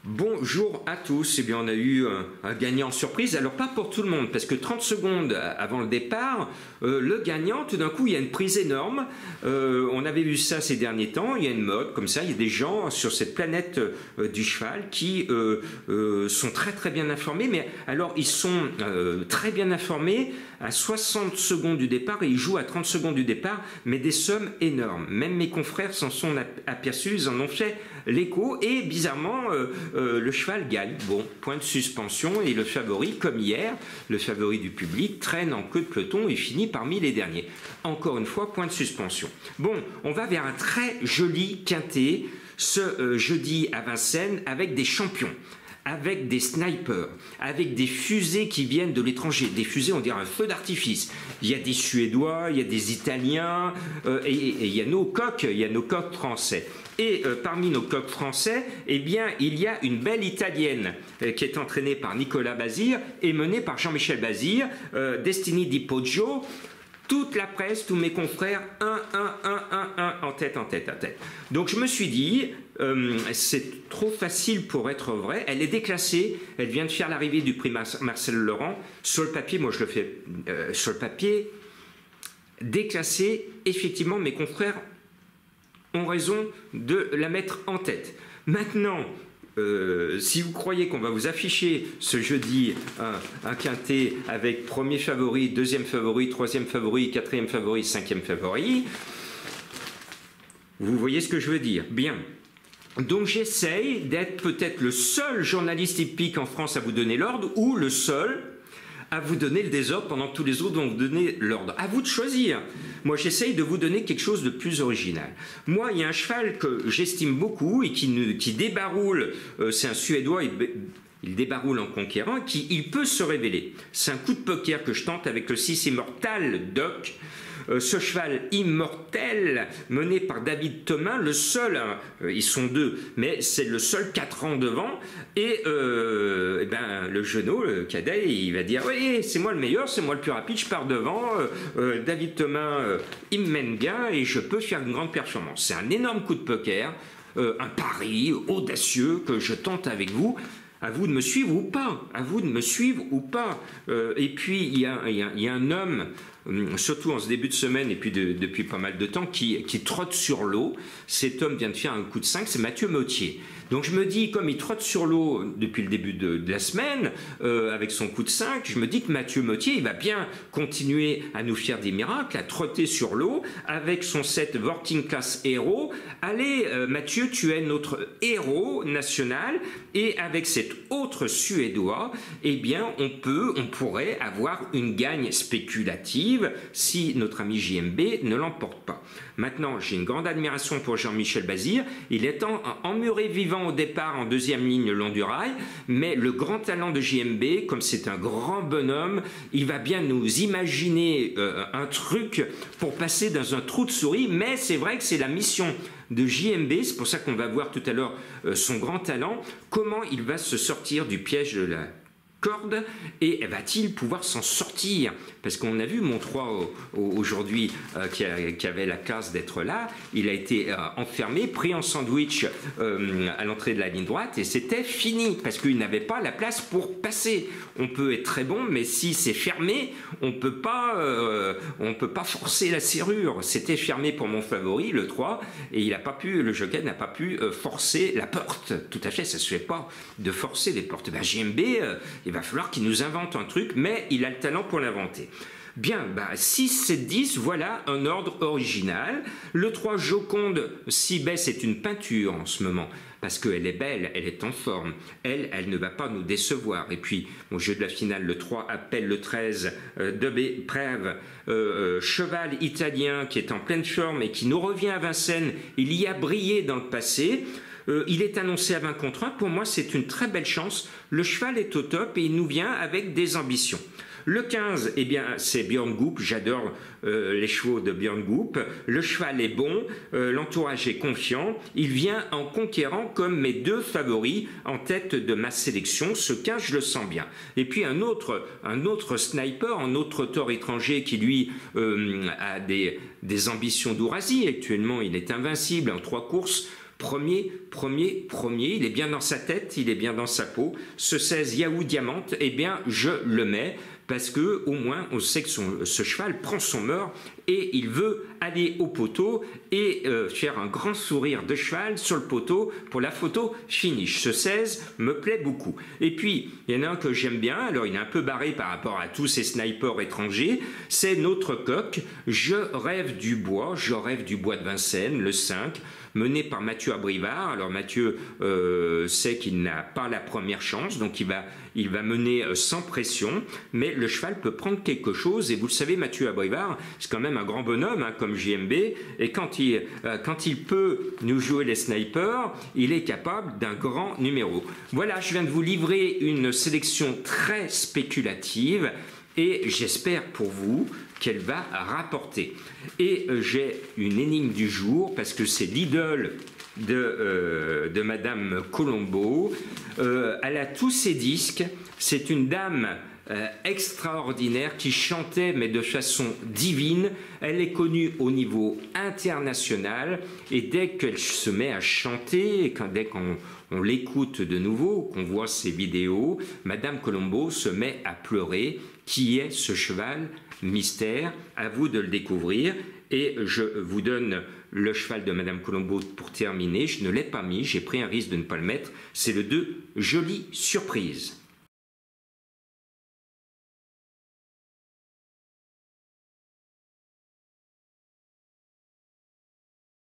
Bonjour à tous, eh bien on a eu un gagnant surprise, alors pas pour tout le monde, parce que 30 secondes avant le départ, le gagnant, tout d'un coup il y a une prise énorme, on avait vu ça ces derniers temps, il y a une mode comme ça, il y a des gens sur cette planète du cheval qui sont très très bien informés, mais alors ils sont très bien informés à 60 secondes du départ et ils jouent à 30 secondes du départ, mais des sommes énormes, même mes confrères s'en sont aperçus, ils en ont fait l'écho et bizarrement le cheval gagne. Bon, point de suspension et le favori, comme hier, le favori du public traîne en queue de peloton et finit parmi les derniers. Encore une fois, point de suspension. Bon, on va vers un très joli quintet ce jeudi à Vincennes avec des champions, avec des snipers, avec des fusées qui viennent de l'étranger. Des fusées, on dirait un feu d'artifice. Il y a des Suédois, il y a des Italiens, et il y a nos coqs français. Et parmi nos coqs français, eh bien, il y a une belle Italienne qui est entraînée par Nicolas Bazir et menée par Jean-Michel Bazir, Destiny di Poggio. Toute la presse, tous mes confrères, 1, en tête. Donc je me suis dit, c'est trop facile pour être vrai. Elle est déclassée, elle vient de faire l'arrivée du prix Marcel Laurent. Sur le papier, moi je le fais sur le papier, déclassée, effectivement, mes confrères ont raison de la mettre en tête. Maintenant, si vous croyez qu'on va vous afficher ce jeudi un quintet avec premier favori, deuxième favori, troisième favori, quatrième favori, cinquième favori, vous voyez ce que je veux dire. Bien. Donc j'essaye d'être peut-être le seul journaliste hippique en France à vous donner l'ordre ou le seul à vous donner le désordre pendant que tous les autres vont vous donner l'ordre. À vous de choisir. Moi, j'essaye de vous donner quelque chose de plus original. Moi, il y a un cheval que j'estime beaucoup et qui débaroule, c'est un Suédois, il débaroule en conquérant, il peut se révéler. C'est un coup de poker que je tente avec le 6 Immortal Doc. Ce cheval immortel mené par David Thomas, le seul, ils sont deux, mais c'est le seul 4 ans devant, et ben, le genou, le cadet, il va dire oui, c'est moi le meilleur, c'est moi le plus rapide, je pars devant, David Thomas, il me mène bien et je peux faire une grande performance. C'est un énorme coup de poker, un pari audacieux que je tente avec vous. À vous de me suivre ou pas, à vous de me suivre ou pas. Et puis, il y a un homme, surtout en ce début de semaine et puis depuis pas mal de temps, qui trotte sur l'eau. Cet homme vient de faire un coup de 5, c'est Mathieu Mottier. Donc je me dis, comme il trotte sur l'eau depuis le début de la semaine, avec son coup de 5, je me dis que Mathieu Mottier, il va bien continuer à nous faire des miracles, à trotter sur l'eau, avec son set Working Class Hero. Allez, Mathieu, tu es notre héros national, et avec cet autre Suédois, eh bien, on pourrait avoir une gagne spéculative si notre ami JMB ne l'emporte pas. Maintenant, j'ai une grande admiration pour Jean-Michel Bazir. Il est emmuré vivant au départ en deuxième ligne le long du rail, mais le grand talent de JMB, comme c'est un grand bonhomme, il va bien nous imaginer un truc pour passer dans un trou de souris, mais c'est vrai que c'est la mission de JMB, c'est pour ça qu'on va voir tout à l'heure son grand talent, comment il va se sortir du piège de la corde et va-t-il pouvoir s'en sortir? Parce qu'on a vu mon 3 aujourd'hui qui avait la classe d'être là, il a été enfermé, pris en sandwich à l'entrée de la ligne droite et c'était fini parce qu'il n'avait pas la place pour passer. On peut être très bon, mais si c'est fermé, on peut pas forcer la serrure. C'était fermé pour mon favori, le 3, et le jockey n'a pas pu forcer la porte. Tout à fait, ça se fait pas de forcer les portes. Ben, JMB, il va falloir qu'il nous invente un truc, mais il a le talent pour l'inventer. Bien, 6, 7, 10, voilà un ordre original. Le 3 Joconde, Sibet, c'est une peinture en ce moment, parce qu'elle est belle, elle est en forme. Elle ne va pas nous décevoir. Et puis, au jeu de la finale, le 3 appelle le 13 de Prève, cheval italien qui est en pleine forme et qui nous revient à Vincennes. Il y a brillé dans le passé. Il est annoncé à 20 contre 1. Pour moi, c'est une très belle chance. Le cheval est au top et il nous vient avec des ambitions. Le 15, eh bien, c'est Björn Goop. J'adore les chevaux de Björn Goop. Le cheval est bon, l'entourage est confiant. Il vient en conquérant comme mes 2 favoris en tête de ma sélection. Ce 15, je le sens bien. Et puis un autre sniper, un autre tort étranger qui lui a des ambitions d'Ourasie. Actuellement, il est invincible en 3 courses. Premier, il est bien dans sa tête, il est bien dans sa peau. Ce 16 Yahoo Diamant, eh bien, je le mets parce que au moins on sait que ce cheval prend son mœurs et il veut aller au poteau et faire un grand sourire de cheval sur le poteau pour la photo finish. Ce 16 me plaît beaucoup. Et puis, il y en a un que j'aime bien, alors il est un peu barré par rapport à tous ces snipers étrangers, c'est notre coq. Je rêve du bois de Vincennes, le 5, mené par Mathieu Abrivard. Alors Mathieu sait qu'il n'a pas la première chance, donc il va mener sans pression, mais le cheval peut prendre quelque chose, et vous le savez, Mathieu Abrivard, c'est quand même un grand bonhomme, hein, comme JMB, et quand il peut nous jouer les snipers, il est capable d'un grand numéro. Voilà, je viens de vous livrer une sélection très spéculative, et j'espère pour vous qu'elle va rapporter. Et j'ai une énigme du jour, parce que c'est l'idole de Madame Colombo. Elle a tous ses disques. C'est une dame extraordinaire qui chantait, mais de façon divine. Elle est connue au niveau international, et dès qu'elle se met à chanter, dès qu'on l'écoute de nouveau, qu'on voit ses vidéos, Madame Colombo se met à pleurer. Qui est ce cheval mystère? À vous de le découvrir. Et je vous donne le cheval de Madame Colombo pour terminer. Je ne l'ai pas mis, j'ai pris un risque de ne pas le mettre. C'est le 2, Jolie Surprise.